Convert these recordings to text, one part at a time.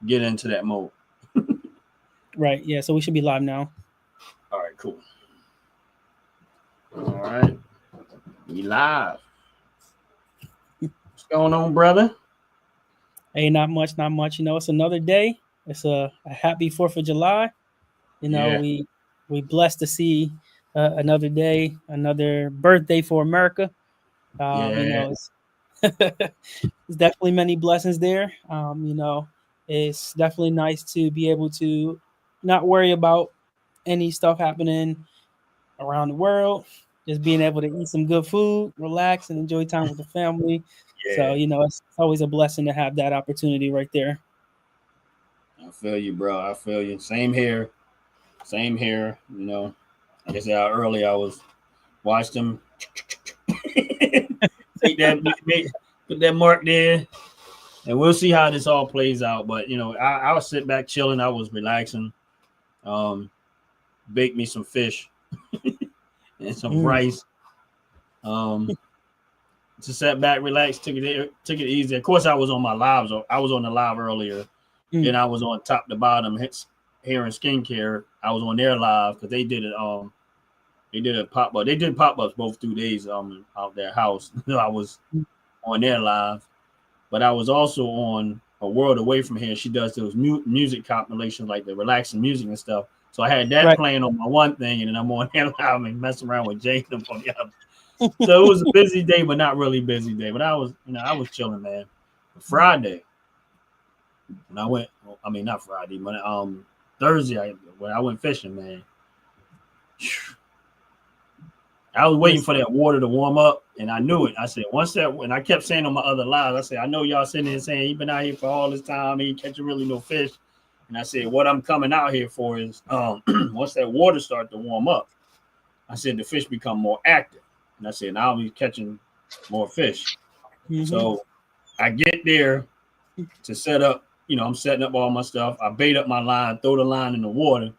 get into that mode. Right. Yeah. So we should be live now. All right, cool. All right, we live. What's going on, brother? Hey, not much, not much. It's another day. It's a happy 4th of July. Yeah, We blessed to see another day, another birthday for America. yeah, It's there's definitely many blessings there. It's definitely nice to be able to not worry about any stuff happening around the world. Just being able to eat some good food, relax, and enjoy time with the family. So yeah. it's always a blessing to have that opportunity right there. I feel you, bro. I feel you. Same here. Same here. Like I said earlier, I was watched them take that, put that mark there, and we'll see how this all plays out. But I was sit back chilling. I was relaxing. Um, Baked me some fish and some Mm, rice. Um, just sat back, relaxed, took it easy. Of course, I was on my lives. I was on the live earlier. Then mm, I was on top to bottom hair and skincare. I was on their live because they did it. They did a pop up. They did pop ups both 2 days. Out their house. I was mm. on their live, but I was also on a world away from here. She does those music compilations, like the relaxing music and stuff. So I had that Right. playing on my one thing, and then I'm on there live and messing around with Jacob on the other. So it was a busy day, but not really busy day. But I was chilling, man. Friday, when I went, I mean, not Friday, but Thursday, when I went fishing, man, I was waiting for Listen, that water to warm up, and I knew it. I said, once that, and I kept saying on my other lives, I said, I know y'all sitting there saying he been out here for all this time, he ain't catching really no fish. And I said, what I'm coming out here for is once that water start to warm up, I said the fish become more active. And I said, now I'll be catching more fish. hmm So I get there to set up, I'm setting up all my stuff. I bait up my line, throw the line in the water.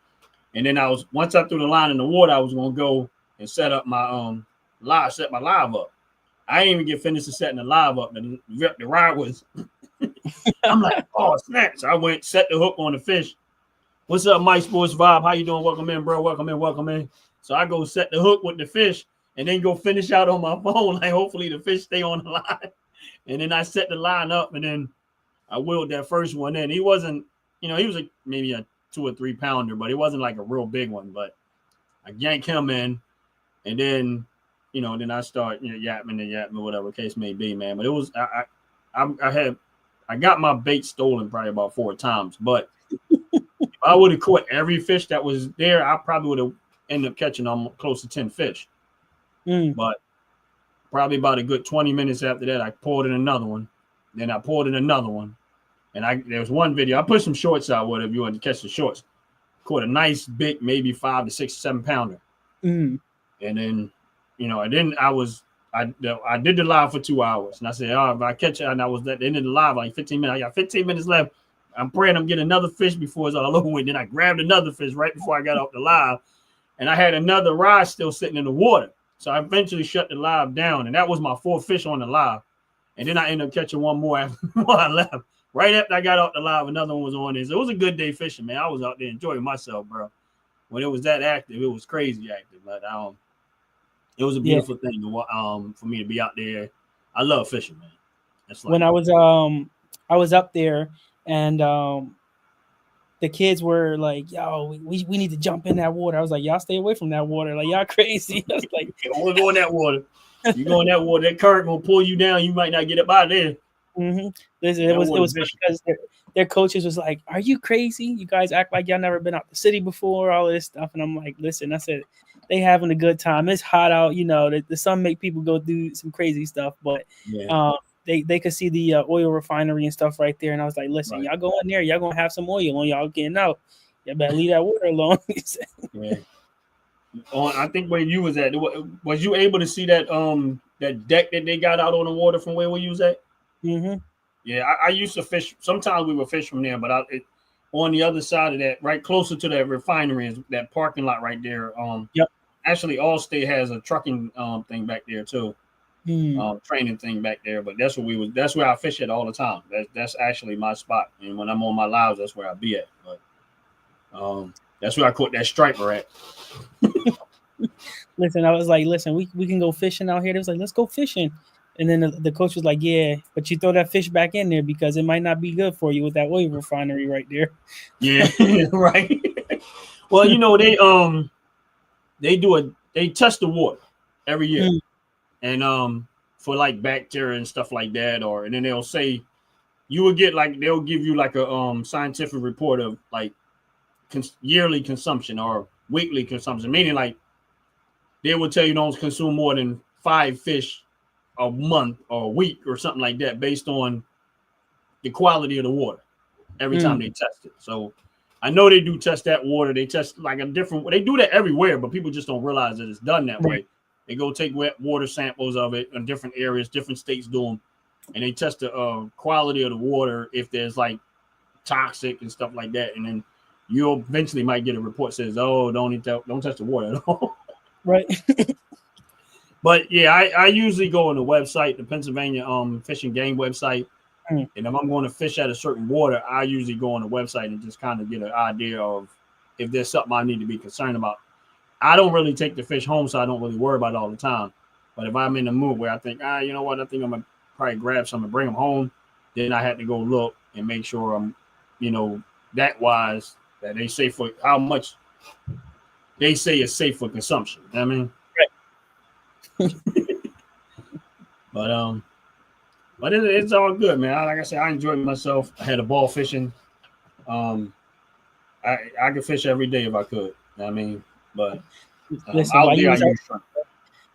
And then once I threw the line in the water, I was gonna go and set up my set my live up. I didn't even get finished to setting the live up. The ride was I'm like, oh snap. So I went, set the hook on the fish. What's up, Mike Sports Vibe? How you doing? Welcome in, bro. Welcome in, welcome in. So I go set the hook with the fish and then go finish out on my phone. Like hopefully the fish stay on the line. And then I set the line up and then I wheeled that first one in. He wasn't, he was maybe a 2 or 3 pounder, but he wasn't like a real big one. But I yanked him in, and then I start yapping and yapping, whatever case may be, man. But it was I got my bait stolen probably about 4 times, but if I would have caught every fish that was there, I probably would have ended up catching close to 10 fish. mm. But probably about a good 20 minutes after that, I pulled in another one. Then I pulled in another one. And there was one video. I put some shorts out with if you want to catch the shorts. Caught a nice big, maybe 5 to 6, 7 pounder. Mm. And then, and then I did the live for 2 hours. And I said, oh, if I catch it, and I was at the end of the live, like 15 minutes. I got 15 minutes left. I'm praying I'm getting another fish before it's all over with. Then I grabbed another fish right before I got off the live. And I had another rod still sitting in the water. So I eventually shut the live down. And that was my 4th fish on the live. And then I ended up catching one more after I left. Right after I got off the live, another one was on there. So it was a good day fishing, man. I was out there enjoying myself, bro. When it was that active, it was crazy active. But it was a Yeah. beautiful thing to for me to be out there. I love fishing, man. It's When like I was up there and the kids were like, "Yo, we need to jump in that water." I was like, "Y'all stay away from that water. Like y'all crazy." I was like, you don't want to go in that water. You go in that water, that current gonna pull you down. You might not get up out of there. mm-hmm. Listen, That it water's was funny vicious. because their coaches was like, "Are you crazy? You guys act like y'all never been out the city before, all this stuff." And I'm like, "Listen," I said, "They having a good time. It's hot out. The sun make people go do some crazy stuff, but Yeah, um, they could see the oil refinery and stuff right there." And I was like, "Listen, right. y'all go in there, y'all gonna have some oil on y'all getting out. Y'all better leave that water alone." Yeah. I think where you was at, was you able to see that deck that they got out on the water from where we was at? hmm Yeah, I used to fish. Sometimes we would fish from there, but on the other side of that, right closer to that refinery, is that parking lot right there. Yep. Actually, Allstate has a trucking thing back there too. training thing back there. But that's what we was. That's where I fish at all the time. That's actually my spot. And when I'm on my lives, that's where I be at. But that's where I caught that striper at. Listen, I was like, listen, we can go fishing out here. They was like, let's go fishing. And then the coach was like, yeah, but you throw that fish back in there because it might not be good for you with that oil refinery right there. Yeah, right. Well, they test the water every year, and for like bacteria and stuff like that, and then they'll say you will get like they'll give you like a scientific report of like yearly consumption or weekly consumption, meaning like they will tell you don't consume more than 5 fish a month or a week or something like that based on the quality of the water every time they test it. So I know they do test that water. They test like a different. They do that everywhere, but people just don't realize that it's done that way. They go take wet water samples of it in different areas, different states do them, and they test the quality of the water if there's like toxic and stuff like that. And then you eventually might get a report that says, "Oh, don't touch the water at all." Right. But yeah, I usually go on the website, the Pennsylvania Fish and Game website. And if I'm going to fish at a certain water, I usually go on the website and just kind of get an idea of if there's something I need to be concerned about. I don't really take the fish home, so I don't really worry about it all the time. But if I'm in the mood where I think, you know what, I think I'm going to probably grab some and bring them home, then I had to go look and make sure I'm, that wise that they say for how much they say is safe for consumption. You know what I mean? Right. But it's all good, man. Like I said, I enjoyed myself. I had a ball fishing. I could fish every day if I could. You know what I mean, but listen, out there I use shrimp.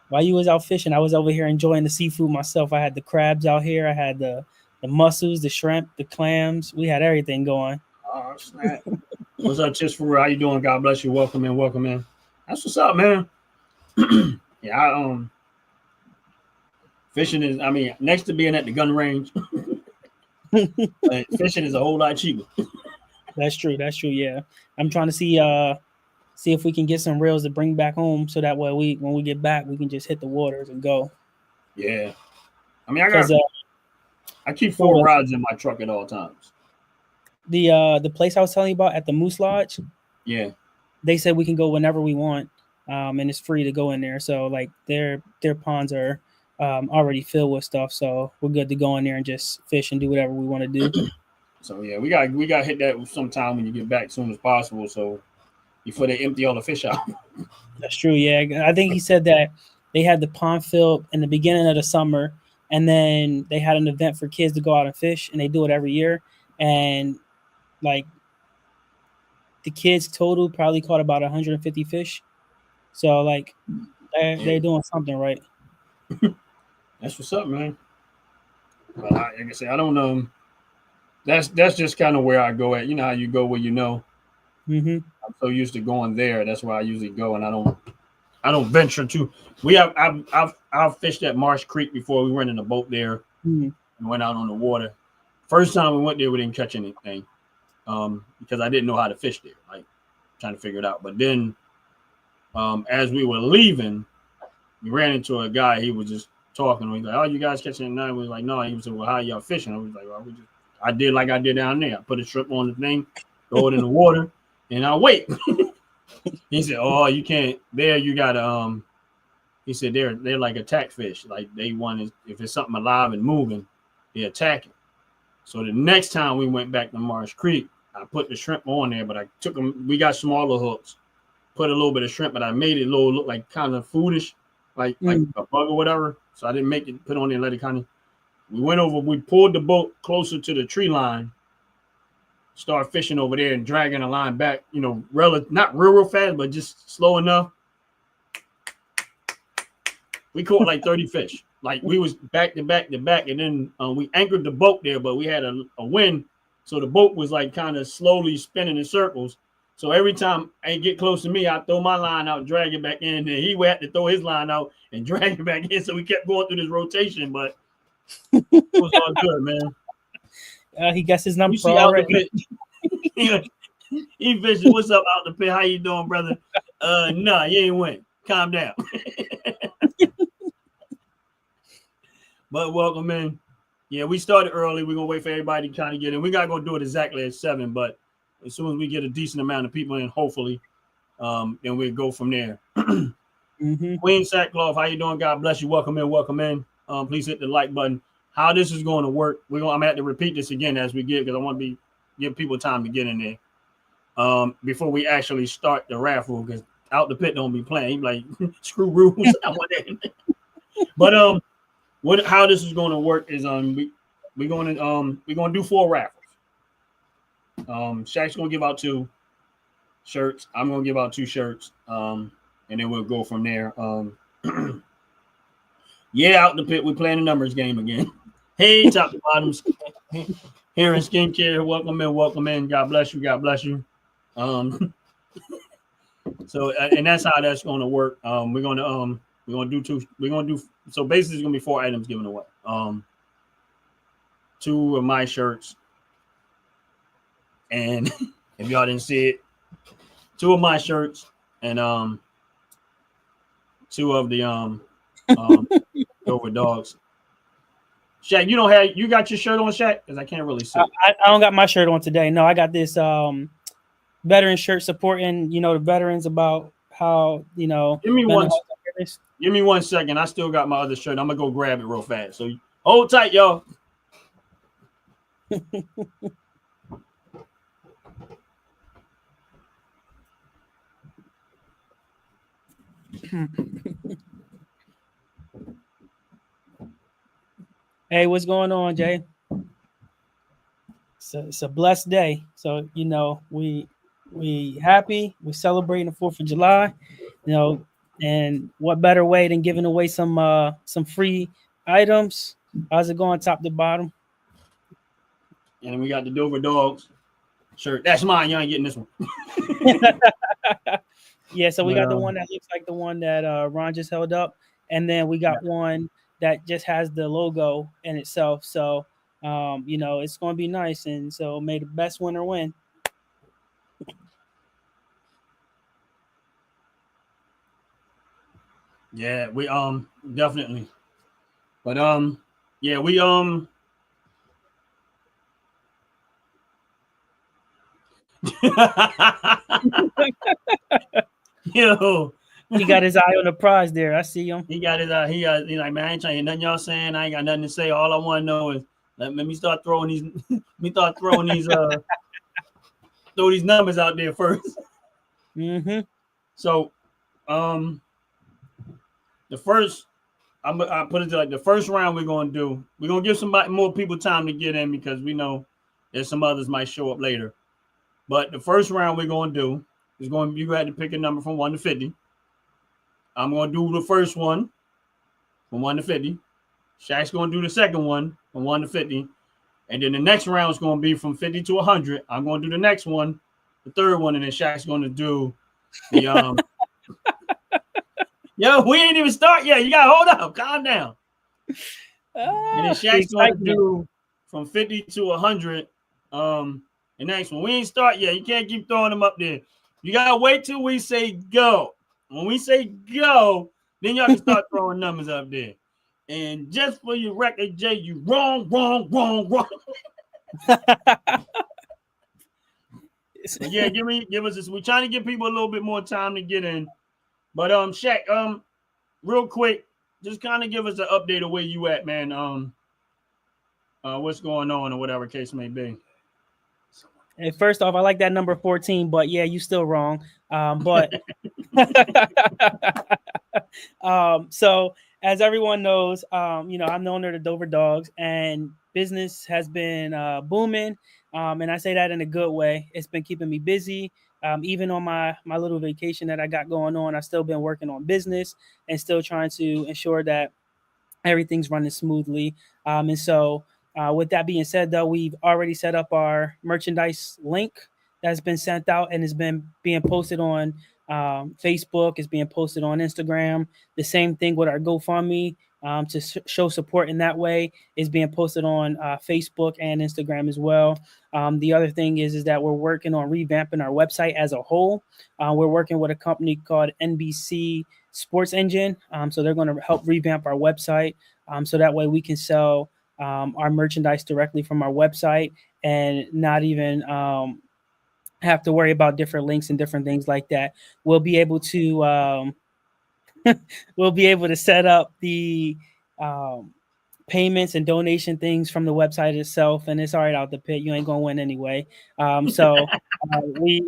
While you was out fishing, I was over here enjoying the seafood myself. I had the crabs out here. I had the mussels, the shrimp, the clams. We had everything going. Oh, snap. What's up, Chiss for real? How you doing? God bless you. Welcome in. Welcome in. That's what's up, man. Yeah, fishing is, next to being at the gun range, fishing is a whole lot cheaper. That's true. Yeah, I'm trying to see if we can get some reels to bring back home, so that way when we get back, we can just hit the waters and go. Yeah, I keep 4 rods in my truck at all times. The place I was telling you about at the Moose Lodge. Yeah, they said we can go whenever we want, and it's free to go in there. So like their ponds are already filled with stuff, so we're good to go in there and just fish and do whatever we want to do. So yeah, we got to hit that sometime when you get back as soon as possible, so before they empty all the fish out. That's true. Yeah, I think he said that they had the pond filled in the beginning of the summer, and then they had an event for kids to go out and fish, and they do it every year. And like the kids total probably caught about 150 fish. So like they're doing something right. That's what's up, man. But like I said, I don't know. That's just kind of where I go at. You know how you go where you know. Mm-hmm. I'm so used to going there. That's where I usually go, and I don't venture to. I've fished at Marsh Creek before. We went in a boat there and went out on the water. First time we went there, we didn't catch anything because I didn't know how to fish there, like trying to figure it out. But then as we were leaving, we ran into a guy. He was just talking. He's like, "Oh, you guys catching it now?" We was like, "No." He was like, "Well, how y'all fishing?" I was like, "Well, I did like I did down there. I put a shrimp on the thing, throw it in the water, and I wait." He said, "Oh, you can't. There, you gotta." He said, "They're like attack fish. Like they want if it's something alive and moving, they attack it." So the next time we went back to Marsh Creek, I put the shrimp on there, but I took them. We got smaller hooks. Put a little bit of shrimp, but I made it look like kind of foodish, like a bug or whatever. So I didn't make it put on there and let it kind of. We went over. We pulled the boat closer to the tree line. Start fishing over there and dragging the line back. Not real fast, but just slow enough. We caught like 30 fish. Like we was back to back to back, and then we anchored the boat there, but we had a wind, so the boat was like kind of slowly spinning in circles. So every time I get close to me, I throw my line out, drag it back in, and he would have to throw his line out and drag it back in. So we kept going through this rotation, but it was all good, man. He gets his number. You see out the pit. He fishing. What's up out the pit? How you doing, brother? Nah, you ain't win. Calm down. But welcome in. Yeah, we started early. We're gonna wait for everybody to kind of get in. We gotta go do it exactly at 7, but as soon as we get a decent amount of people in, hopefully, then we'll go from there. Mm-hmm. Queen Sackcloth, how you doing? God bless you. Welcome in, welcome in. Please hit the like button. How this is going to work? I'm gonna have to repeat this again as we get because I want to give people time to get in there. Before we actually start the raffle, because out the pit don't be playing. He be like, screw rules. I want that. But how this is going to work is we're gonna do 4 raffles. Shaq's gonna give out 2 shirts. I'm gonna give out 2 shirts. And then we'll go from there. Yeah, out the pit, we're playing the numbers game again. Hey, top to bottoms. Here in skincare, welcome in, welcome in. God bless you, God bless you. So and that's how that's going to work. We're gonna do 2. We're gonna do so basically it's gonna be 4 items given away. 2 of my shirts, and if y'all didn't see it, 2 of my shirts and 2 of the Dover Dogs. Shaq, you got your shirt on, Shaq? Because I can't really see. I don't got my shirt on today. No, I got this veteran shirt supporting, the veterans about how, Give me 1 second. I still got my other shirt. I'm gonna go grab it real fast. So hold tight, y'all. Hey, what's going on, Jay? It's a blessed day. So, we happy. We're celebrating the 4th of July, and what better way than giving away some free items? How's it going top to bottom? And then we got the Dover Dogs shirt. That's mine. You ain't getting this one. Yeah, so we got the one that looks like the one that Ron just held up, and then we got one that just has the logo in itself. So, it's going to be nice, and so may the best winner win. Yeah, we definitely. But yeah, we Yo, he got his eye on the prize there. I see him. He got his he's like, man, I ain't trying to hear nothing y'all saying. I ain't got nothing to say. All I want to know is let me start throwing these throw these numbers out there first. Mm-hmm. So the first I put it to like the first round we're gonna give somebody more people time to get in because we know there's some others might show up later. But the first round we're gonna do is you had to pick a number from 1 to 50. I'm gonna do the first one from 1 to 50. Shaq's gonna do the second one from 1 to 50. And then the next round is gonna be from 50 to 100. I'm gonna do the next one, the third one, and then Shaq's gonna do the Yo, we ain't even start yet. You gotta hold up, calm down. And then Shaq's gonna do from 50 to 100. The next one. We ain't start yet. You can't keep throwing them up there. You gotta wait till we say go. When we say go, then y'all can start throwing numbers up there. And just for your record, Jay, you wrong. Yeah, give us this. We're trying to give people a little bit more time to get in. But Shaq, real quick, just kind of give us an update of where you at, man. What's going on or whatever case may be. And first off, I like that number 14, but yeah, you still wrong. But so as everyone knows, I'm the owner of the Dover Dogs, and business has been booming. And I say that in a good way. It's been keeping me busy. Even on my little vacation that I got going on, I've still been working on business and still trying to ensure that everything's running smoothly. And so with that being said, though, we've already set up our merchandise link that's been sent out and has been being posted on Facebook. It's being posted on Instagram. The same thing with our GoFundMe. to show support in that way is being posted on Facebook and Instagram as well. The other thing is that we're working on revamping our website as a whole. We're working with a company called NBC Sports Engine. So they're going to help revamp our website so that way we can sell our merchandise directly from our website and not even have to worry about different links and different things like that. We'll be able to we'll be able to set up the um, payments and donation things from the website itself, and it's all right out the pit. You ain't gonna win anyway. So we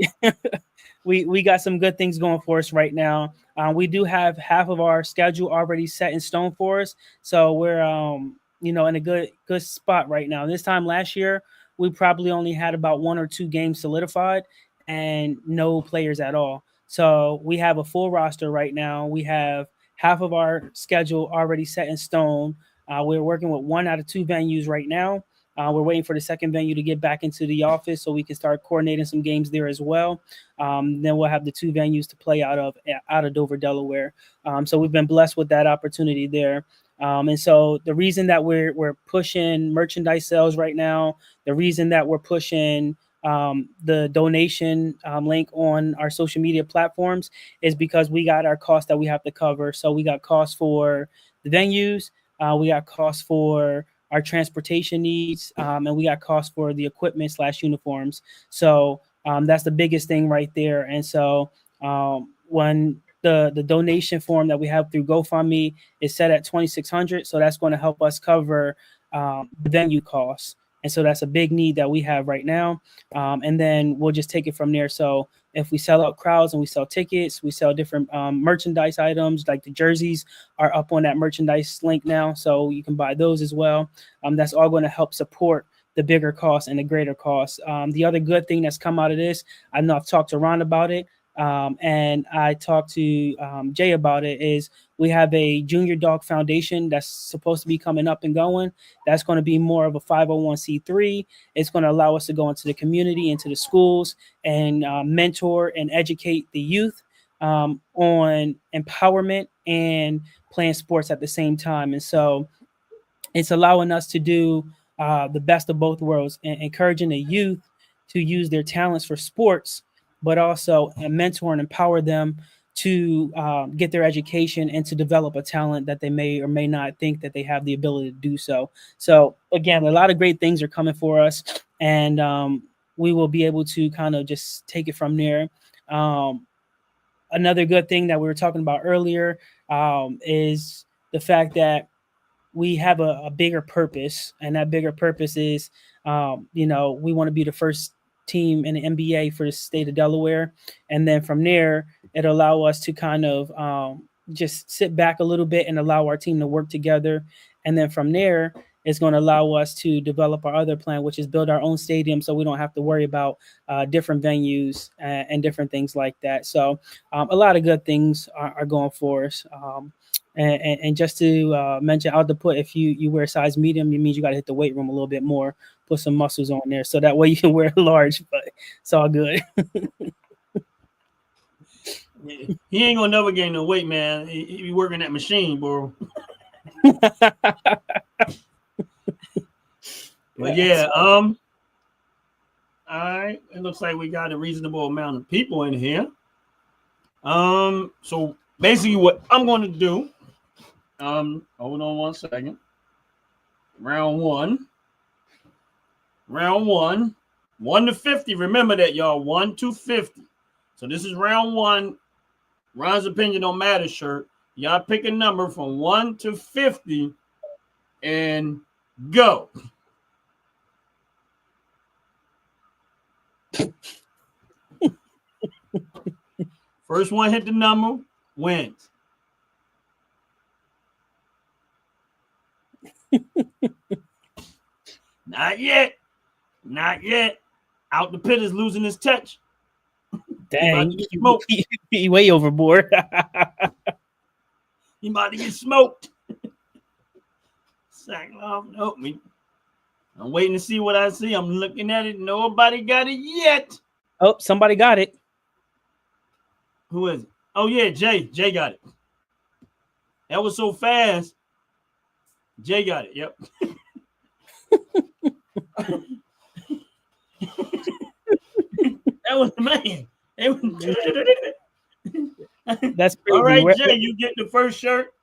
we got some good things going for us right now. We do have half of our schedule already set in stone for us, so we're in a good spot right now. This time last year, we probably only had about 1 or 2 games solidified and no players at all. So we have a full roster right now. We have half of our schedule already set in stone. We're working with 1 out of 2 venues right now. We're waiting for the second venue to get back into the office so we can start coordinating some games there as well. Then we'll have the 2 venues to play out of Dover, Delaware. So we've been blessed with that opportunity there. And so the reason that we're pushing merchandise sales right now, the reason that we're pushing the donation link on our social media platforms is because we got our costs that we have to cover. So we got costs for the venues, we got costs for our transportation needs, and we got costs for the equipment / uniforms. So that's the biggest thing right there. And so when the donation form that we have through GoFundMe is set at $2,600, so that's going to help us cover the venue costs. And so that's a big need that we have right now. And then we'll just take it from there. So if we sell out crowds and we sell tickets, we sell different merchandise items, like the jerseys are up on that merchandise link now. So you can buy those as well. That's all going to help support the bigger costs and the greater costs. The other good thing that's come out of this, I know I've talked to Ron about it, and I talked to Jay about it, is we have a Junior Dog Foundation that's supposed to be coming up and going. That's going to be more of a 501c3. It's going to allow us to go into the community, into the schools, and mentor and educate the youth on empowerment and playing sports at the same time. And so it's allowing us to do the best of both worlds, and encouraging the youth to use their talents for sports, but also mentor and empower them to get their education and to develop a talent that they may or may not think that they have the ability to do so. So again, a lot of great things are coming for us, and we will be able to kind of just take it from there. Another good thing that we were talking about earlier is the fact that we have a bigger purpose, and that bigger purpose is, we want to be the first team in the NBA for the state of Delaware, and then from there, it'll allow us to kind of just sit back a little bit and allow our team to work together, and then from there, it's going to allow us to develop our other plan, which is build our own stadium, so we don't have to worry about different venues and different things like that. So a lot of good things are going for us. And just to mention, out the put, if you wear size medium, it means you got to hit the weight room a little bit more, put some muscles on there, so that way you can wear large. But it's all good. He ain't gonna never gain no weight, man. He be working that machine, bro. But yeah, all right. It looks like we got a reasonable amount of people in here. So basically, what I'm going to do, hold on 1 second. Round one, 1 to 50. Remember that, y'all. 1 to 50. So this is round one. Ron's opinion don't matter, shirt. Y'all pick a number from 1 to 50 and go. First one hit the number wins. Not yet. Out the pit is losing his touch. Dang, he way overboard. He about to get smoked. Help me. I'm waiting to see what I see. I'm looking at it. Nobody got it yet. Oh, somebody got it. Who is it? Oh, yeah, Jay. Jay got it. That was so fast. Jay got it. Yep. That was the man. That's All crazy. right, Jay, you get the first shirt.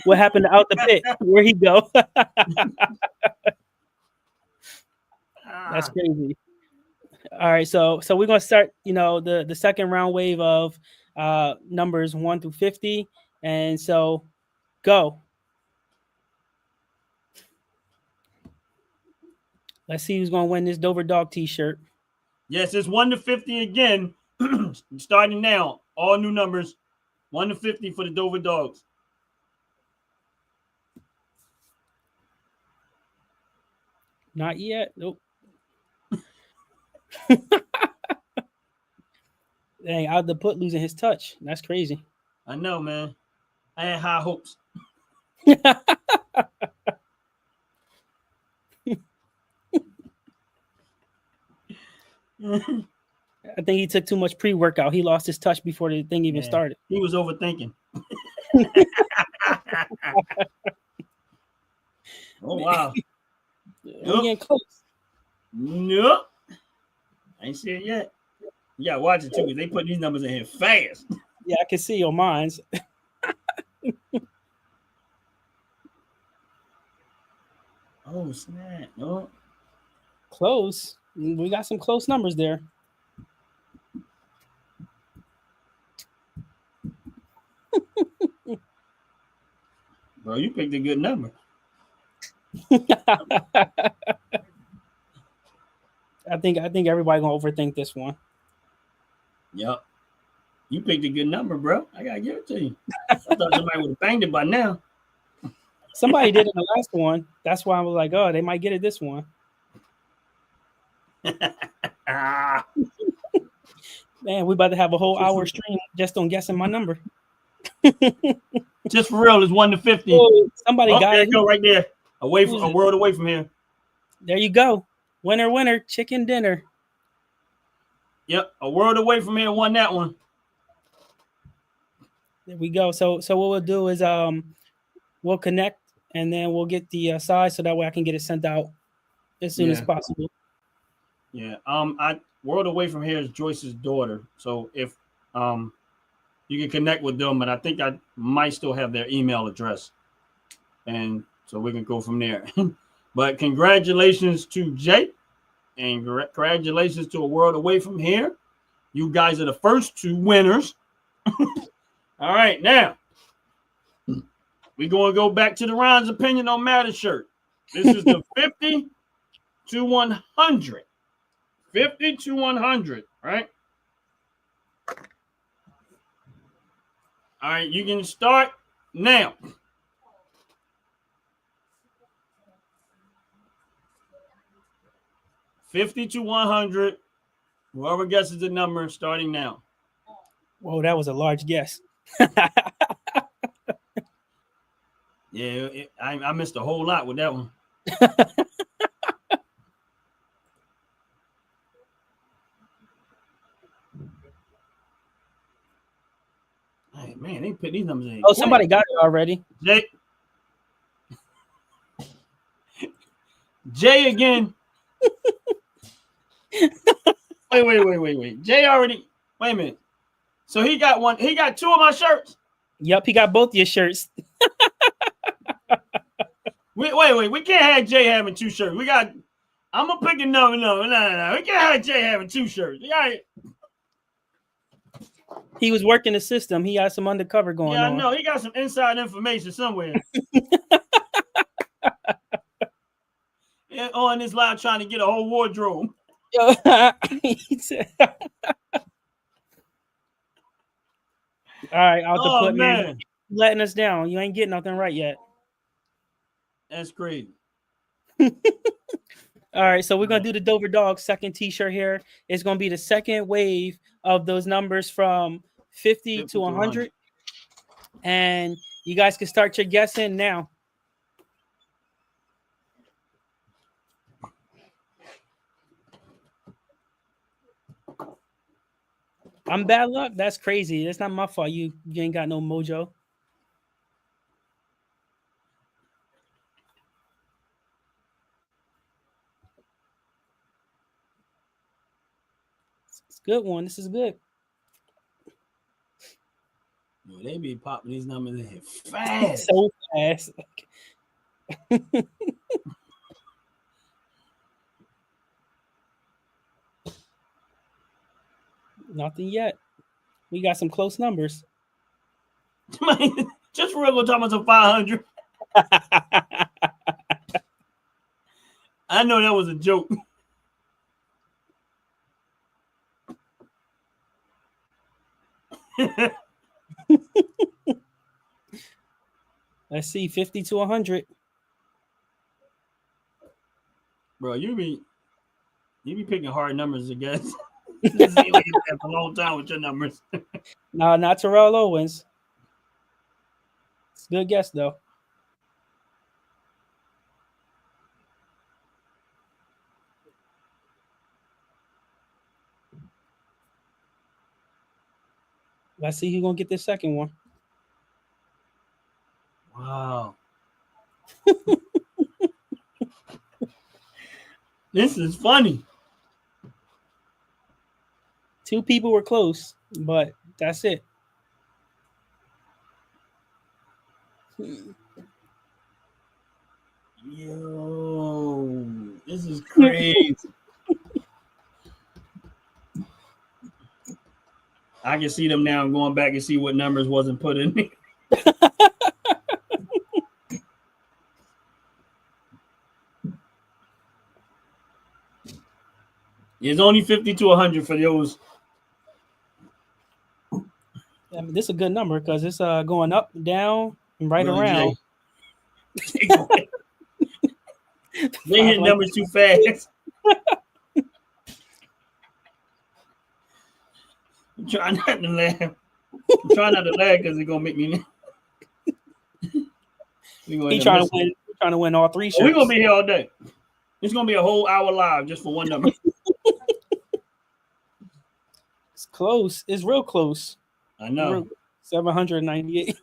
What happened to out the pit? Where'd he go? That's crazy. All right, so we're gonna start. The second round wave of numbers 1 through 50, and so go. Let's see who's gonna win this Dover Dog T-shirt. Yes, it's 1 to 50 again. Starting now, all new numbers, 1 to 50 for the Dover Dogs. Not yet. Nope. Dang, out the put losing his touch. That's crazy. I know, man. I had high hopes. I think he took too much pre-workout. He lost his touch before the thing even started. He was overthinking. Oh, wow. We're getting close. Nope. I ain't see it yet. You gotta watch it too, because they put these numbers in here fast. Yeah, I can see your minds. Oh, snap. No. Close. We got some close numbers there. Bro, you picked a good number. I think everybody gonna overthink this one. Yep. You picked a good number, bro. I gotta give it to you. I thought somebody would have banged it by now. Somebody did it in the last one. That's why I was like, oh, they might get it this one. Man, we about to have a whole hour stream just on guessing my number. Just for real, it's 1 to 50. Oh, somebody got there it. Go right there. A world away from here. There you go. Winner, chicken dinner. Yep, a world away from here won that one. There we go. So what we'll do is we'll connect and then we'll get the size so that way I can get it sent out as soon as possible. Yeah. World away from here is Joyce's daughter. So if you can connect with them, and I think I might still have their email address, and so we can go from there. But congratulations to Jay, and congratulations to a world away from here. You guys are the first two winners. All right, now we're going to go back to the Ron's Opinion on Matter shirt. This is the 50 to 100. 50 to 100, right? All right, you can start now. $50 to $100. Whoever guesses the number, starting now. Whoa, that was a large guess. Yeah, I missed a whole lot with that one. Hey, man, they put these numbers in. Oh, somebody got it already. Jay again. Wait. Jay already. Wait a minute. So he got one. He got two of my shirts. Yep, he got both your shirts. Wait. We can't have Jay having two shirts. I'm gonna pick a number. No. We can't have Jay having two shirts. He was working the system. He had some undercover going on. Yeah, I know. He got some inside information somewhere. On this live trying to get a whole wardrobe. All right, out the put, man. Letting us down. You ain't getting nothing right yet. That's crazy. All right, so we're gonna do the Dover Dogs second T-shirt here. It's gonna be the second wave of those numbers from 50 to 100, and you guys can start your guessing now. I'm bad luck. That's crazy. That's not my fault. You ain't got no mojo. Good one. This is good. Yo, they be popping these numbers in here fast. So fast. Nothing yet. We got some close numbers. Just for real, go talk about some 500. I know that was a joke. Let's see, 50 to 100. Bro, you be picking hard numbers, I guess. It seems like it's a long time with your numbers. No, not Terrell Owens. It's a good guess though. Let's see who's gonna get this second one. Wow. This is funny. Two people were close, but that's it. Yo, this is crazy. I can see them now going back and see what numbers wasn't put in there. It's only 50 to 100 for those. I mean, this is a good number because it's going up, down, and right Brother around. They hit numbers too fast. I'm trying not to laugh. I'm trying not to laugh because it's gonna make me. He's trying to win. He's trying to win all three shirts. We're gonna be here all day. It's gonna be a whole hour live just for one number. It's close. It's real close. I know. 798.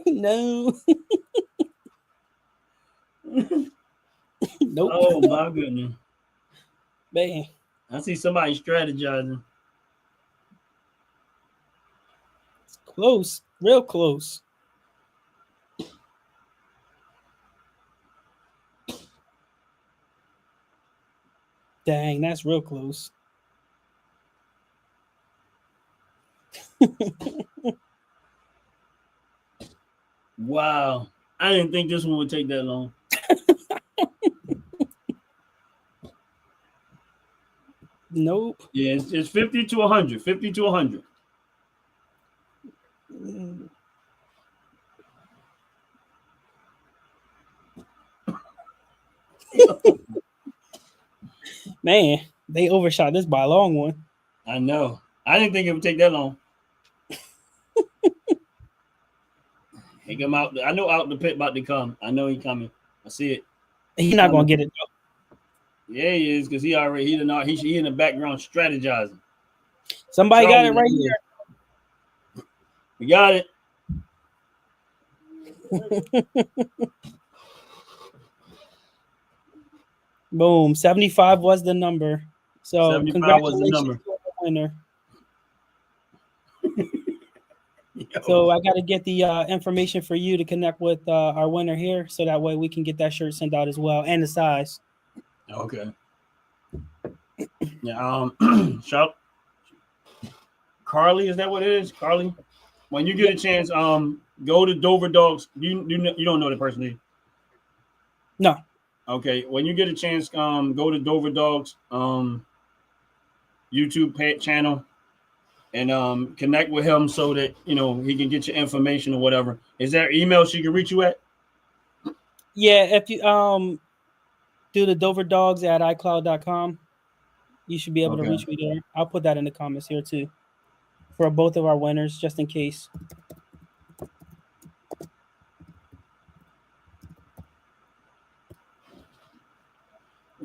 No. Nope. Oh my goodness. Man. I see somebody strategizing. It's close. Real close. Dang, that's real close. Wow. I didn't think this one would take that long. Nope. Yeah, it's 50 to 100. 50 to 100. Man, they overshot this by a long one. I know. I didn't think it would take that long. He come out. I know out the pit about to come. I know he coming. I see it. He's not gonna get it though. Yeah, he is because he in the background strategizing. Somebody got it right here. We got it. Boom. 75 was the number. So 75 was the number. To the winner. So I got to get the information for you to connect with our winner here, so that way we can get that shirt sent out as well, and the size. Okay. Yeah. Shout. Carly, is that what it is? Carly. When you get a chance, go to Dover Dogs. You don't know the person, do you? No. Okay. When you get a chance, go to Dover Dogs YouTube channel and connect with him so that he can get your information or whatever. Is there email she can reach you at? Yeah, if you do the Dover Dogs at iCloud.com, you should be able to reach me there. I'll put that in the comments here too for both of our winners, just in case.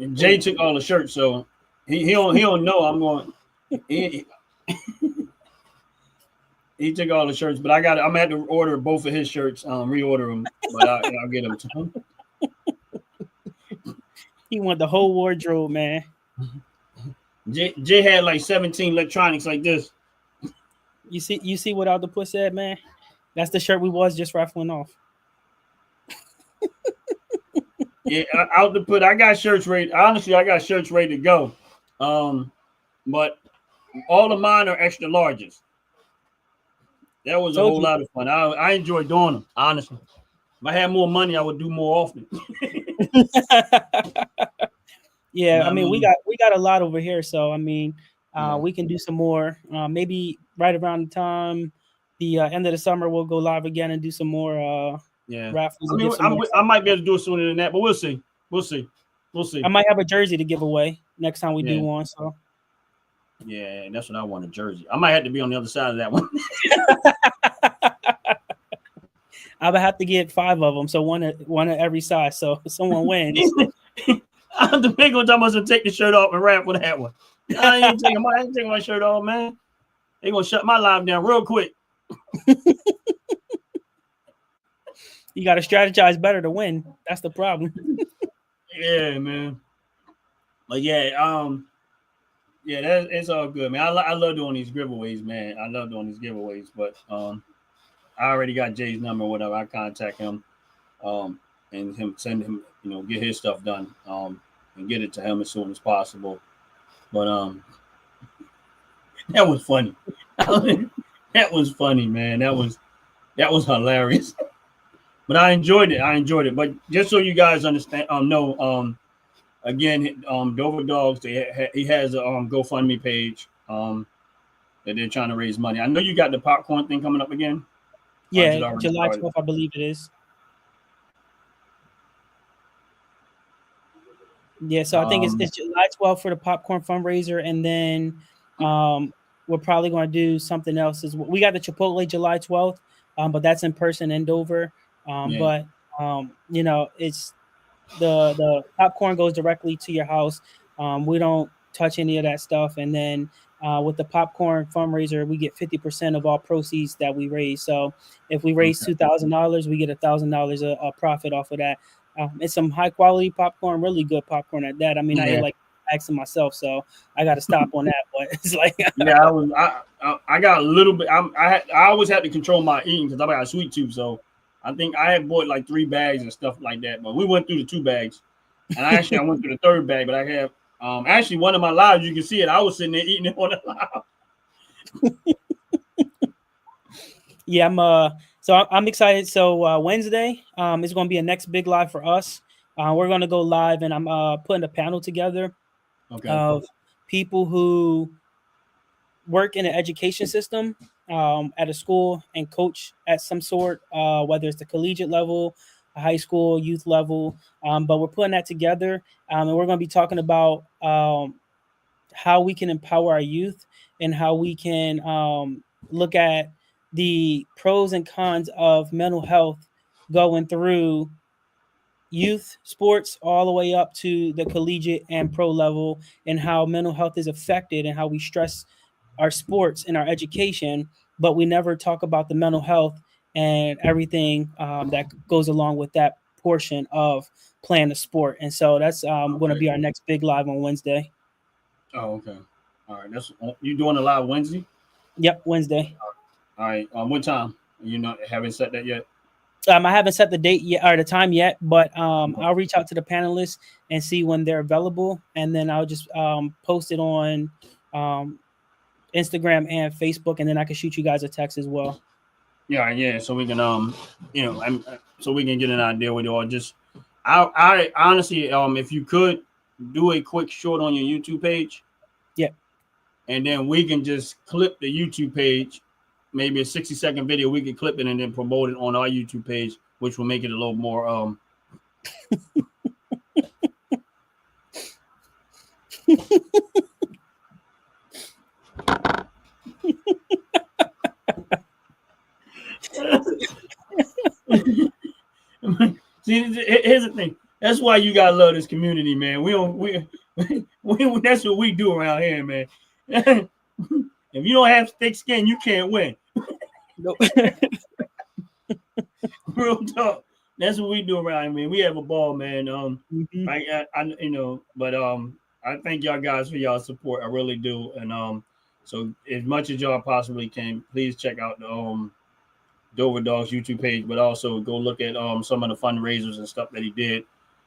And Jay took all the shirts, so he don't know I'm going. He took all the shirts, but I'm gonna have to order both of his shirts, reorder them, but I'll get them to him. He want the whole wardrobe, man. Jay had like 17 electronics like this. You see what Out the Puss said, man? That's the shirt we was just raffling off. Yeah, out the put. I got shirts ready. Honestly, I got shirts ready to go. But all of mine are extra larges. That was a Told whole you. lot of fun. I enjoy doing them. Honestly, if I had more money, I would do more often. Yeah, But I I mean mean, we got a lot over here, so I mean yeah, we can do some more. Maybe right around the time the end of the summer, we'll go live again and do some more yeah. raffles I and mean, give some more. I might be able to do it sooner than that, but we'll see. We'll see. We'll I see. might have a jersey to give away next time we do Yeah, one. So yeah. That's what I want, a jersey. I might have to be on the other side of that one. I would have to get 5 of them, so one at every size. So if someone wins. I'm the big one. I must take the shirt off and rap with that one. I ain't taking my shirt off, man. They gonna shut my live down real quick. You got to strategize better to win. That's the problem. Yeah, man. But yeah, it's all good, man. I love doing these giveaways, man. I love doing these giveaways, but I already got Jay's number, whatever. I contact him, and him send him, get his stuff done, and get it to him as soon as possible. But that was funny. That was funny, man. That was hilarious. But I enjoyed it. I enjoyed it. But just so you guys understand, know, again, Dover Dogs, he has a GoFundMe page that they're trying to raise money. I know you got the popcorn thing coming up again. Or is Yeah, it already July started? 12th, I believe it is. Yeah, so I think Um, it's July 12th for the popcorn fundraiser, and then we're probably going to do something else. We got the Chipotle July 12th, but that's in person in Dover. yeah. But it's the popcorn goes directly to your house. We don't touch any of that stuff, and then with the popcorn fundraiser, we get 50% of all proceeds that we raise. So if we raise Okay. $2,000, we get $1,000 a profit off of that. It's some high quality popcorn, really good popcorn at that. I mean, I ate Yeah. like bags myself, so I got to stop on that. But it's like, Yeah. I got a little bit. I always had to control my eating because I got a sweet tooth. So I think I had bought like 3 bags and stuff like that. But we went through the 2 bags, and I went through the 3rd bag. But I have actually one of my lives. You can see it. I was sitting there eating it on the live. yeah, I'm excited. So Wednesday, is going to be a next big live for us. We're going to go live, and I'm putting a panel together Okay. of people who work in an education system at a school and coach at some sort, whether it's the collegiate level, a high school, youth level. But we're putting that together, and we're going to be talking about how we can empower our youth and how we can look at the pros and cons of mental health going through youth sports all the way up to the collegiate and pro level, and how mental health is affected and how we stress our sports and our education, but we never talk about the mental health and everything that goes along with that portion of playing the sport. And so that's going to Okay. be our next big live on Wednesday. Oh, okay. All right. That's you doing a live Wednesday. Yep, Wednesday. All right. What time? You not haven't set that yet. I haven't set the date yet or the time yet, but Okay. I'll reach out to the panelists and see when they're available, and then I'll just post it on um, Instagram and Facebook, and then I can shoot you guys a text as well. Yeah. Yeah. So we can so we can get an idea with it, or just I honestly if you could do a quick short on your YouTube page. Yeah. And then we can just clip the YouTube page, maybe a 60-second video. We can clip it and then promote it on our YouTube page, which will make it a little more. See, here's the thing. That's why you gotta love this community, man. We don't we that's what we do around here, man. If you don't have thick skin, you can't win. Nope. Real talk. That's what we do around here, man. We have a ball, man. Mhm. But I thank y'all guys for y'all support. I really do. And so as much as y'all possibly can, please check out the Dover Dogs YouTube page, but also go look at some of the fundraisers and stuff that he did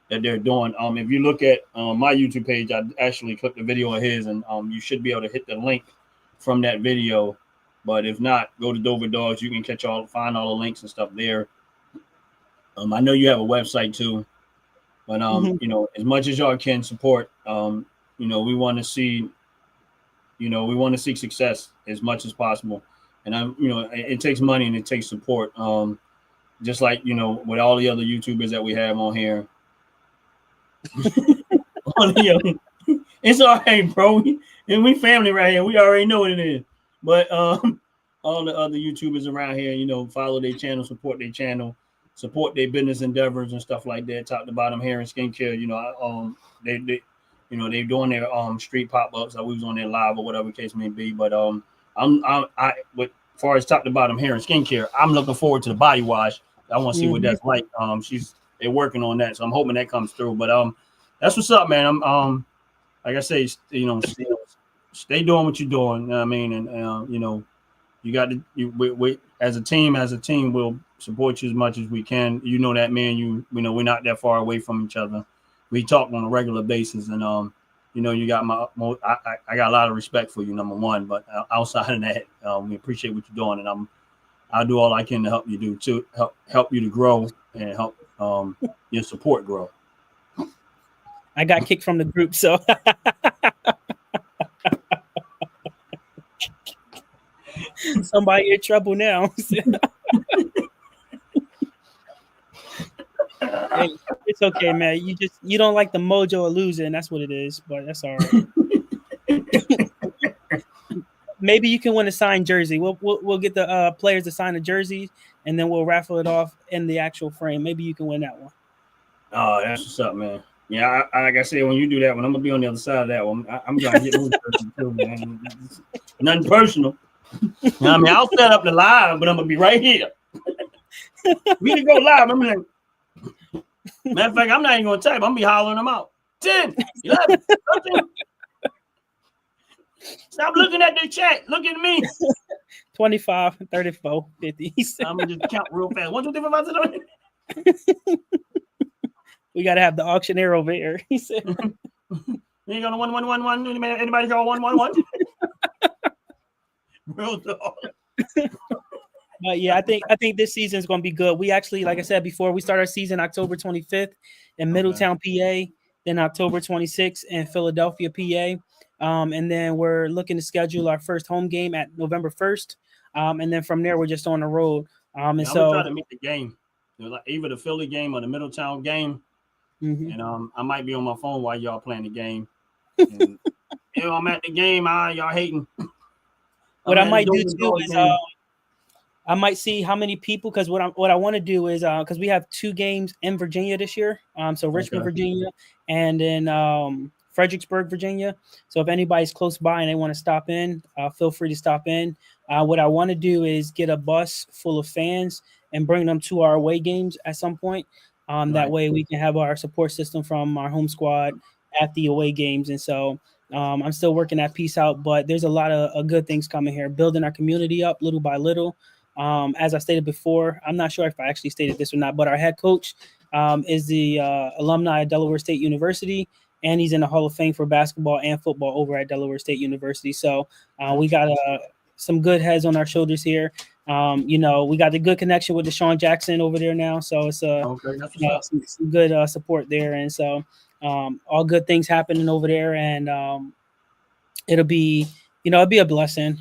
that they're doing. If you look at my YouTube page, I actually clicked the video of his, and you should be able to hit the link from that video. But if not, go to Dover Dogs. You can find all the links and stuff there. I know you have a website too, but as much as y'all can support, we want to see, we want to see success as much as possible, and it takes money and it takes support. Just like with all the other YouTubers that we have on here. It's all right, bro. And we family right here. We already know what it is. But all the other YouTubers around here, follow their channel, support their channel, support their business endeavors and stuff like that. Top to bottom hair and skincare. They're doing their street pop ups. Like we was on their live or whatever case may be. But as far as top to bottom hair and skincare, I'm looking forward to the body wash. I want to see what that's like. They're working on that, so I'm hoping that comes through. But that's what's up, man. I'm like I say, stay doing what you're doing. You know what I mean, and you got to we as a team, we'll support you as much as we can. You know that, man. We're not that far away from each other. We talk on a regular basis, and you got I got a lot of respect for you, number one. But outside of that, we appreciate what you're doing, and I'll do all I can to help you help you to grow and help your support grow. I got kicked from the group, so somebody in trouble now. Hey, it's okay, man. You don't like the mojo of losing. That's what it is, but that's all right. Maybe you can win a signed jersey. We'll get the players to sign the jerseys, and then we'll raffle it off in the actual frame. Maybe you can win that one. Oh, that's what's up, man. Yeah, like I said, when you do that one, I'm gonna be on the other side of that one. I'm gonna get those jerseys too, man. Nothing personal. I mean, I'll set up the live, but I'm gonna be right here. We can go live. I'm like, matter of fact, I'm not even gonna type. I'm gonna be hollering them out. 10, 11, 13. Stop looking at the chat. Look at me. 25, 34, 50. I'm gonna just count real fast. 1, 2, 3, 4, 5, 6, 7. We gotta have the auctioneer over here. He said, "You gonna 1, 1, 1, 1? Anybody go 1, 1, 1?" Real dog. But yeah, I think this season is going to be good. We actually, like I said before, we start our season October 25th in Middletown, PA, then October 26th in Philadelphia, PA, and then we're looking to schedule our first home game at November 1st, and then from there we're just on the road. I'm gonna try to make the game, like either the Philly game or the Middletown game, and I might be on my phone while y'all playing the game. And, I'm at the game. Y'all hating. What I might do too is I might see how many people, because what I want to do is because we have 2 games in Virginia this year, so Richmond, Virginia, and in Fredericksburg, Virginia. So if anybody's close by and they want to stop in, feel free to stop in. What I want to do is get a bus full of fans and bring them to our away games at some point. That way we can have our support system from our home squad at the away games. And so I'm still working that piece out, but there's a lot of good things coming here, building our community up little by little. As I stated before, I'm not sure if I actually stated this or not, but our head coach is the alumni at Delaware State University, and he's in the Hall of Fame for basketball and football over at Delaware State University. So we got some good heads on our shoulders here. We got the good connection with Deshaun Jackson over there now, so it's some good support there, and so all good things happening over there, and it'll be a blessing.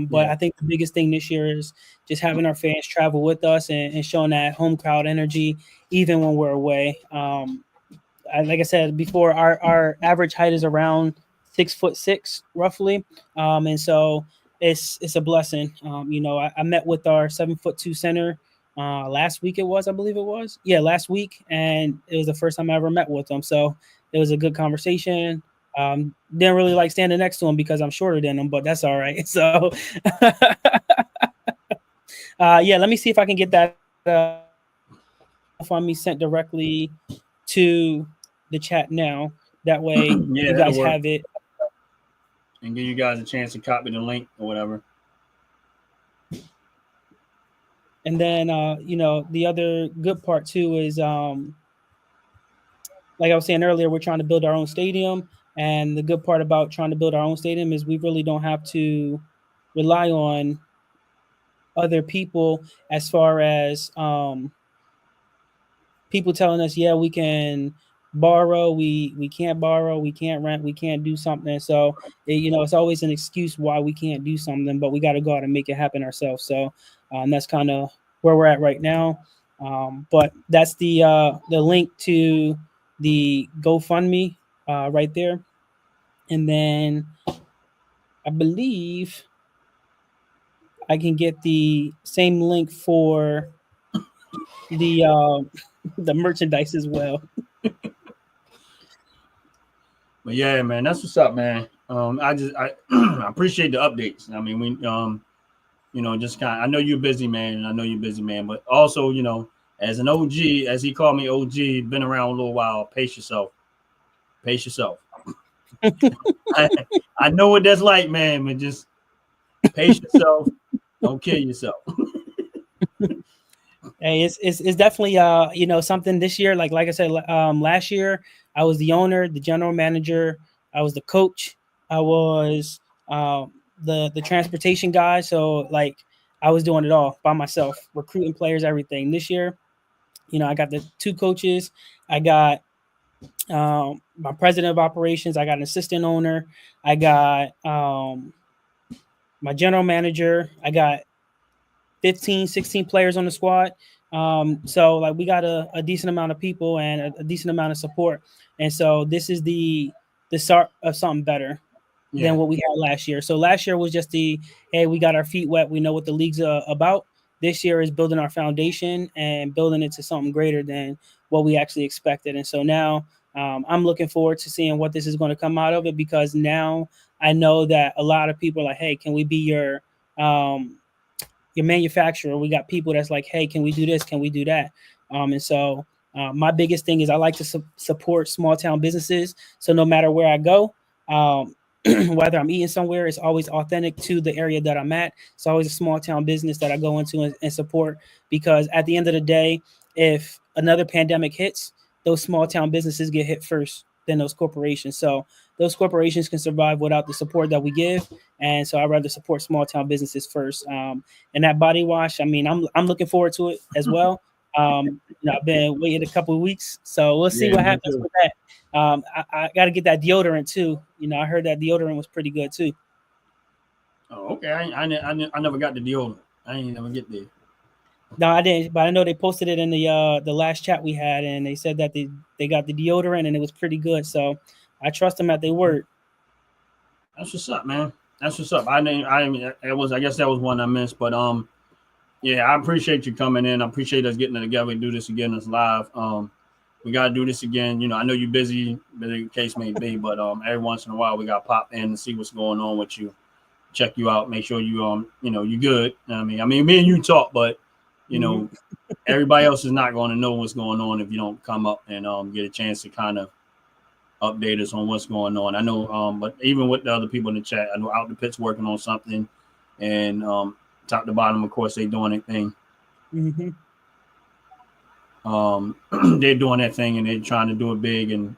But I think the biggest thing this year is just having our fans travel with us and showing that home crowd energy, even when we're away. Like I said before, our average height is around 6'6" roughly, and so it's a blessing. I met with our 7'2" center last week. I believe it was last week, and it was the first time I ever met with him. So it was a good conversation. Didn't really like standing next to him because I'm shorter than him, but that's all right. So let me see if I can get that from me sent directly to the chat now. That way, Yeah, you that'll guys work. have it. And give you guys a chance to copy the link or whatever. And then, the other good part too is, like I was saying earlier, we're trying to build our own stadium. And the good part about trying to build our own stadium is we really don't have to rely on other people as far as people telling us, yeah, we can borrow, we can't borrow, we can't rent, we can't do something. So it's always an excuse why we can't do something, but we got to go out and make it happen ourselves. So that's kind of where we're at right now. But that's the link to the GoFundMe right there, and then I believe I can get the same link for the the merchandise as well. But yeah, man, that's what's up, man. I I appreciate the updates. I mean, just kind of, I know you're busy, man, and I know you're busy, man, but also, as an OG, as he called me OG, been around a little while, pace yourself. Pace yourself. I, I know what that's like, man, but just pace yourself. Don't kill yourself. Hey, it's definitely something this year. Like I said, last year I was the owner, the general manager, I was the coach, I was the transportation guy. So like I was doing it all by myself, recruiting players, everything. This year, I got the two coaches, I got my president of operations, I got an assistant owner, I got my general manager, I got 15, 16 players on the squad. So like we got a decent amount of people and a decent amount of support. And so this is the start of something better than Yeah, what we had last year. So last year was just hey, we got our feet wet. We know what the league's about. This year is building our foundation and building it to something greater than what we actually expected. And so now I'm looking forward to seeing what this is going to come out of it, because now I know that a lot of people are like, hey, can we be your manufacturer? We got people that's like, hey, can we do this? Can we do that? And so my biggest thing is I like to support small town businesses. So no matter where I go, whether I'm eating somewhere, it's always authentic to the area that I'm at. It's always a small town business that I go into and support, because at the end of the day, if another pandemic hits, those small town businesses get hit first than those corporations. So those corporations can survive without the support that we give. And so I'd rather support small town businesses first. And that body wash, I mean, I'm looking forward to it as well. I've been waiting a couple of weeks, so we'll see yeah, what me happens too. with that. I got to get that deodorant too. I heard that deodorant was pretty good too. Oh, okay. I never got the deodorant. I ain't never get there. No, I didn't, but I know they posted it in the last chat we had, and they said that they got the deodorant and it was pretty good. So I trust them at their word. That's what's up, man. That's what's up. I guess that was one I missed, but yeah, I appreciate you coming in. I appreciate us getting together and do this again. It's live. We gotta do this again. I know you're busy, the case may be, but every once in a while we gotta pop in and see what's going on with you, check you out, make sure you good. I mean, me and you talk, but you Mm-hmm. know, everybody else is not going to know what's going on if you don't come up and get a chance to kind of update us on what's going on. I know, but even with the other people in the chat, I know Out the Pit's working on something, and top to bottom, of course, they doing their thing. Mm-hmm. They're doing that thing, and they're trying to do it big, and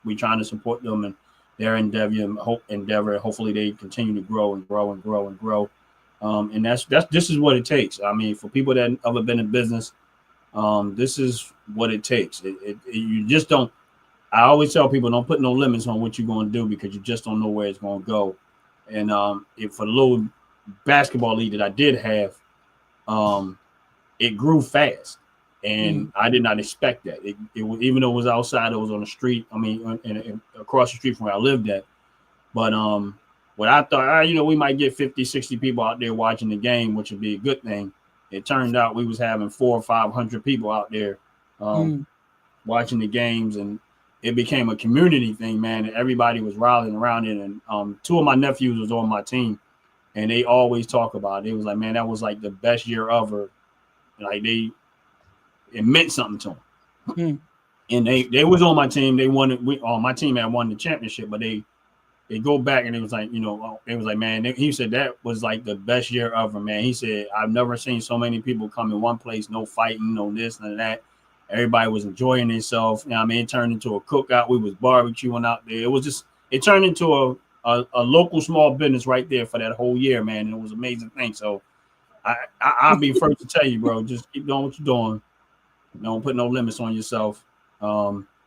we trying to support them and their endeavor. Hopefully, they continue to grow and grow and grow and grow. And that's this is what it takes. I mean, for people that ever been in business, this is what it takes. You just don't. I always tell people, don't put no limits on what you're going to do, because you just don't know where it's going to go. And if for the little basketball league that I did have, um, it grew fast, Mm-hmm. and I did not expect that. It was, even though it was outside, it was on the street. I mean, and across the street from where I lived at. But what I thought, we might get 50, 60 people out there watching the game, which would be a good thing. It turned out we was having 400 or 500 people out there um, Mm-hmm. watching the games, and it became a community thing, man. And everybody was rallying around it. And two of my nephews was on my team, and they always talk about it. It was like, man, that was like the best year ever. Like it meant something to them. Mm-hmm. and they was on my team. They won it. My team had won the championship, but they go back and it was like, it was like, man, he said that was like the best year ever, man. He said, I've never seen so many people come in one place, no fighting, no this, no that. Everybody was enjoying themselves. I mean, it turned into a cookout. We was barbecuing out there. It turned into a local small business right there for that whole year, man. And it was an amazing thing. So I'll be first to tell you, bro, just keep doing what you're doing. Don't put no limits on yourself.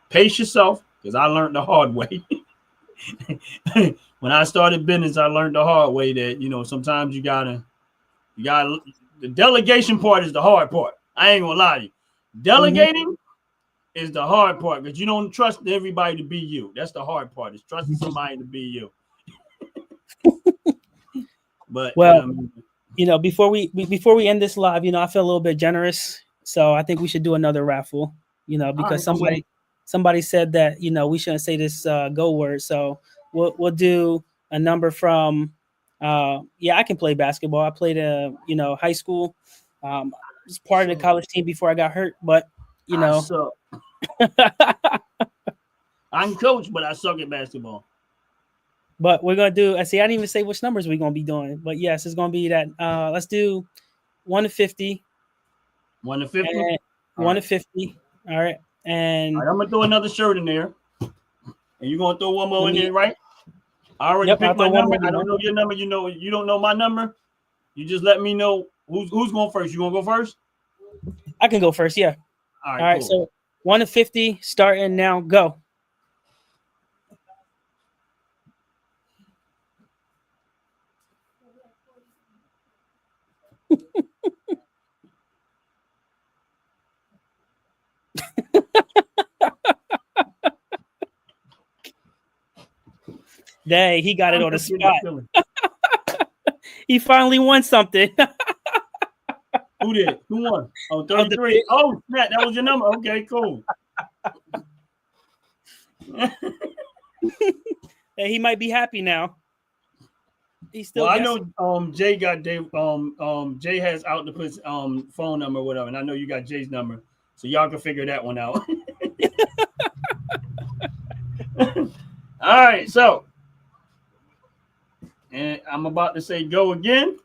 Pace yourself, because I learned the hard way. When I started business, I learned the hard way that sometimes you gotta the delegation part is the hard part. I ain't gonna lie to you. Delegating is the hard part because you don't trust everybody to be you. That's the hard part, is trusting somebody to be you. But before we end this live, I feel a little bit generous, so I think we should do another raffle. Because somebody said that we shouldn't say this go word, so we'll do a number from. I can play basketball. I played high school. Was part of the college team before I got hurt, but I suck. I can coach, but I suck at basketball. But we're gonna do. I didn't even say which numbers we're gonna be doing, but yes, it's gonna be that. Let's do 1 to 50. 1 to 50. 1 to 50. All right, and I'm gonna throw another shirt in there, and you're gonna throw one more in there, right? I already picked my number. I don't know your number. You don't know my number. You just let me know who's going first. You gonna go first? I can go first. Yeah. All right. Cool. So 1 to 50, starting now. Go. Dang, he got it on the spot. He finally won something. Who did? Who won? Oh, 33. Oh, snap. That was your number. Okay, cool. Hey, he might be happy now. He's still. Well, I know Jay got Dave. Jay has Octopus phone number, or whatever, and I know you got Jay's number, so y'all can figure that one out. All right, so, and I'm about to say go again.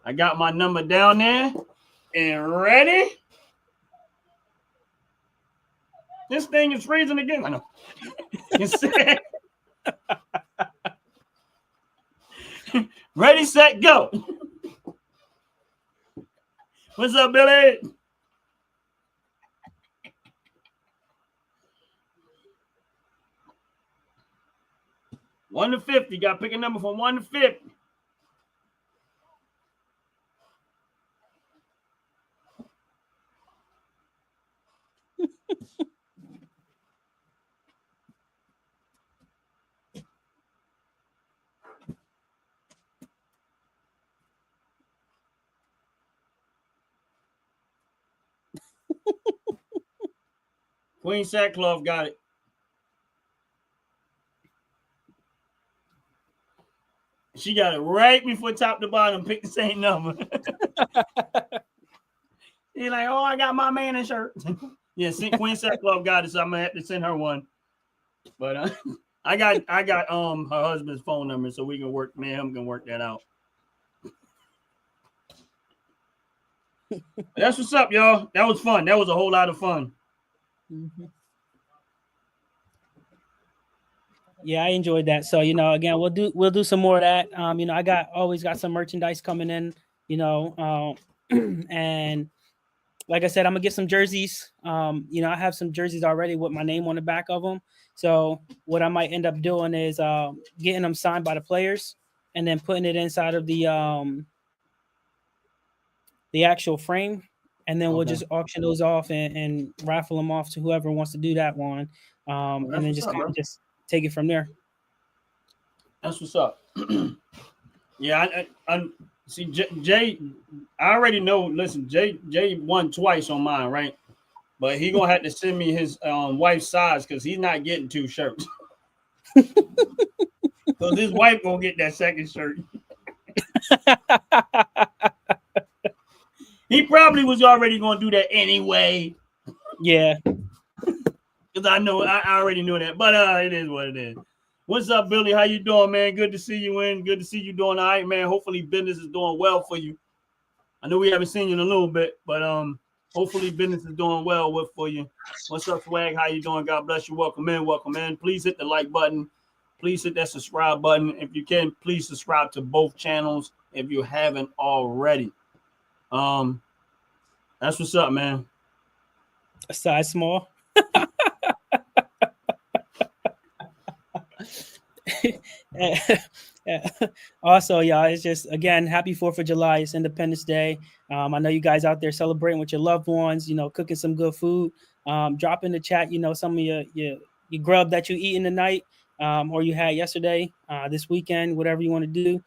I got my number down there, and ready. This thing is freezing again. I know. Ready, set, go. What's up, Billy? One to 50. Got to pick a number from 1 to 50. Queen Sackcloth got it. She got it right before top to bottom. Pick the same number. He's like, oh, I got my man in shirt. Yeah, Queen Sackcloth got it, so I'm gonna have to send her one. But I got her husband's phone number, so we can work. Me and him can work that out. That's what's up, y'all. That was fun. That was a whole lot of fun. Mm-hmm. Yeah, I enjoyed that. So again, we'll do some more of that. I always got some merchandise coming in. And like I said, I'm gonna get some jerseys. I have some jerseys already with my name on the back of them. So what I might end up doing is getting them signed by the players and then putting it inside of the actual frame, and then we'll just auction those off and raffle them off to whoever wants to do that one, and then just kind of just take it from there. That's what's up. Yeah, I see Jay. I already know. Listen, Jay won twice on mine, right? But he gonna have to send me his wife's size because he's not getting 2 shirts. So his wife gonna get that second shirt. He probably was already gonna do that anyway. Yeah. Because I know I already knew that. But it is what it is. What's up, Billy? How you doing, man? Good to see you in. Good to see you doing all right, man. Hopefully business is doing well for you. I know we haven't seen you in a little bit, but hopefully business is doing well for you. What's up, Swag? How you doing? God bless you. Welcome in. Welcome in. Please hit the like button. Please hit that subscribe button. If you can, please subscribe to both channels if you haven't already. That's what's up, man. A size small. Also, y'all, it's just again, happy 4th of July. It's Independence Day. I know you guys out there celebrating with your loved ones, cooking some good food. Drop in the chat, some of your grub that you eating tonight, or you had yesterday, this weekend, whatever you want to do.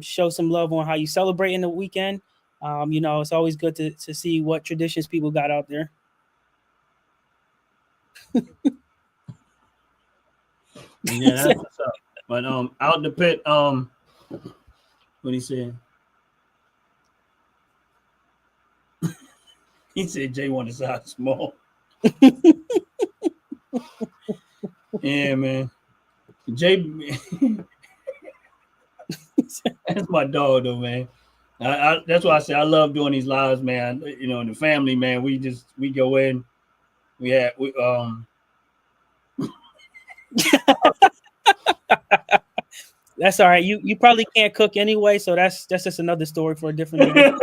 Show some love on how you celebrating the weekend. It's always good to see what traditions people got out there. Yeah, that's what's up. But out the pit, what he said? He said Jay wanted size small. Yeah, man. Jay, that's my dog though, man. That's why I say I love doing these lives, man. The family, man. We go in. We That's all right. You probably can't cook anyway, so that's just another story for a different day.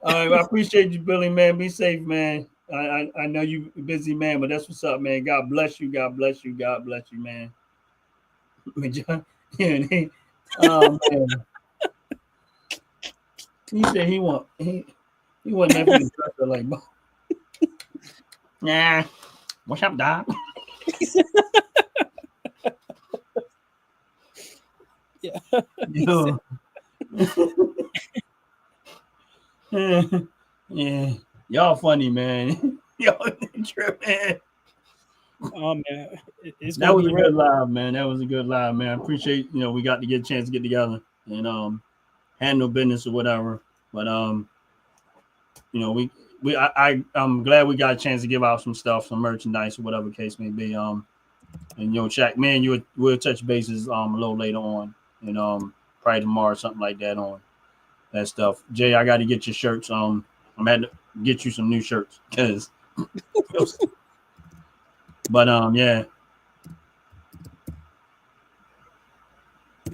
All right, I appreciate you, Billy, man. Be safe, man. I know you busy, man, but that's what's up, man. God bless you. God bless you. God bless you, man. Oh man. He said he want nothing to dress her like. Nah. What's up, Doc? Yeah. Yeah. Y'all funny, man. Y'all tripping. Oh man, That was a good live, man. That was a good live, man. I appreciate we got to get a chance to get together and handle business or whatever. But I'm glad we got a chance to give out some stuff, some merchandise or whatever the case may be. And Shaq, man, we'll touch bases a little later on, and probably tomorrow or something like that on that stuff. Jay, I got to get your shirts. I'm had to get you some new shirts because. But yeah.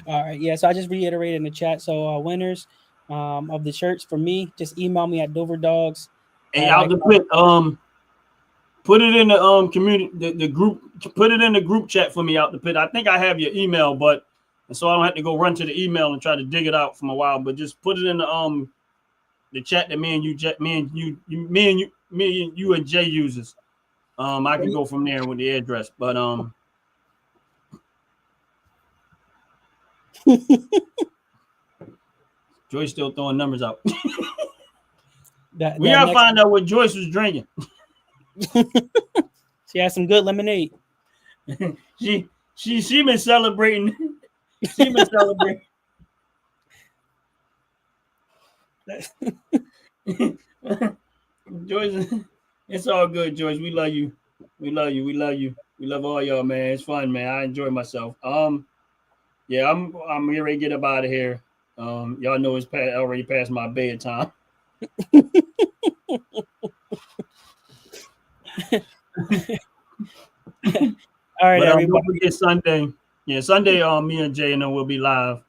All right, yeah. So I just reiterated in the chat. So winners of the shirts for me, just email me at Doverdogs. Hey, out the pit. Put it in the community, the group. Put it in the group chat for me out the pit. I think I have your email, but so I don't have to go run to the email and try to dig it out from a while. But just put it in the chat that me and you and Jay uses. I can go from there with the address, but Joyce still throwing numbers out. We gotta find out what Joyce was drinking. She had some good lemonade. she been celebrating. She been celebrating. Joyce, it's all good, Joyce. We love you. We love you. We love you. We love all y'all, man. It's fun, man. I enjoy myself. Yeah, I'm ready to get up out of here. Y'all know it's already past my bedtime. All right, everybody. Don't forget Sunday. Yeah, Sunday. Me and Jay and we'll be live.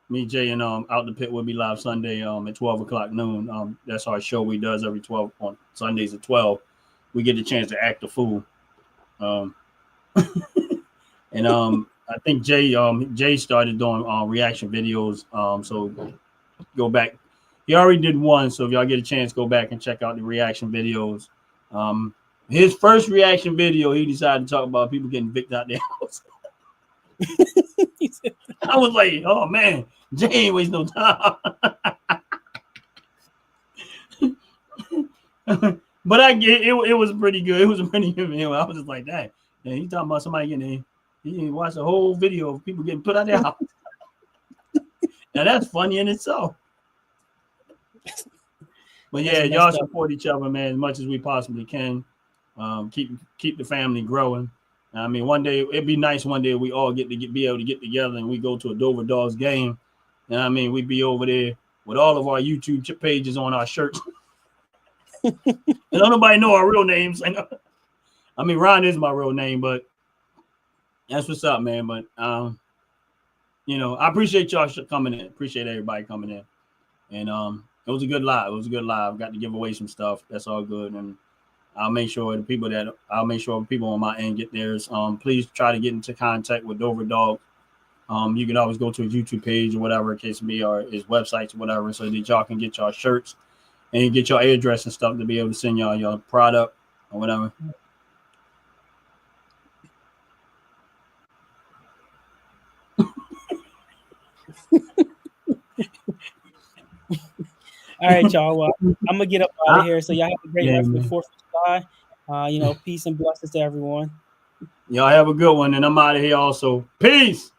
Me, Jay, and Out the Pit will be live Sunday at 12 o'clock noon. That's our show we does every 12 on Sundays at 12. We get the chance to act a fool. And I think Jay started doing reaction videos. So go back. He already did one. So if y'all get a chance, go back and check out the reaction videos. His first reaction video, he decided to talk about people getting victim out their house. I was like, oh man, Jay ain't waste no time. But I get it was pretty good. It was pretty good. I was just like that. And he talking about somebody getting in. He watched a whole video of people getting put out their house. Now that's funny in itself. But That's yeah, y'all messed up. support each other, man, as much as we possibly can. Keep the family growing. I mean, one day it'd be nice. One day we all be able to get together and we go to a Dover Dogs game. I mean, we'd be over there with all of our YouTube pages on our shirts. And don't nobody know our real names. I mean, Ron is my real name, but that's what's up, man. But I appreciate y'all coming in. Appreciate everybody coming in. And it was a good live. It was a good live. Got to give away some stuff. That's all good. And I'll make sure people on my end get theirs. Please try to get into contact with Dover Dog. You can always go to his YouTube page or whatever the case may be, or his websites or whatever, so that y'all can get y'all shirts and get your address and stuff to be able to send y'all your product or whatever. All right, y'all. Well, I'm gonna get up out of here. So y'all have a great rest of the 4th of July. Peace and blessings to everyone. Y'all have a good one, and I'm out of here also. Peace.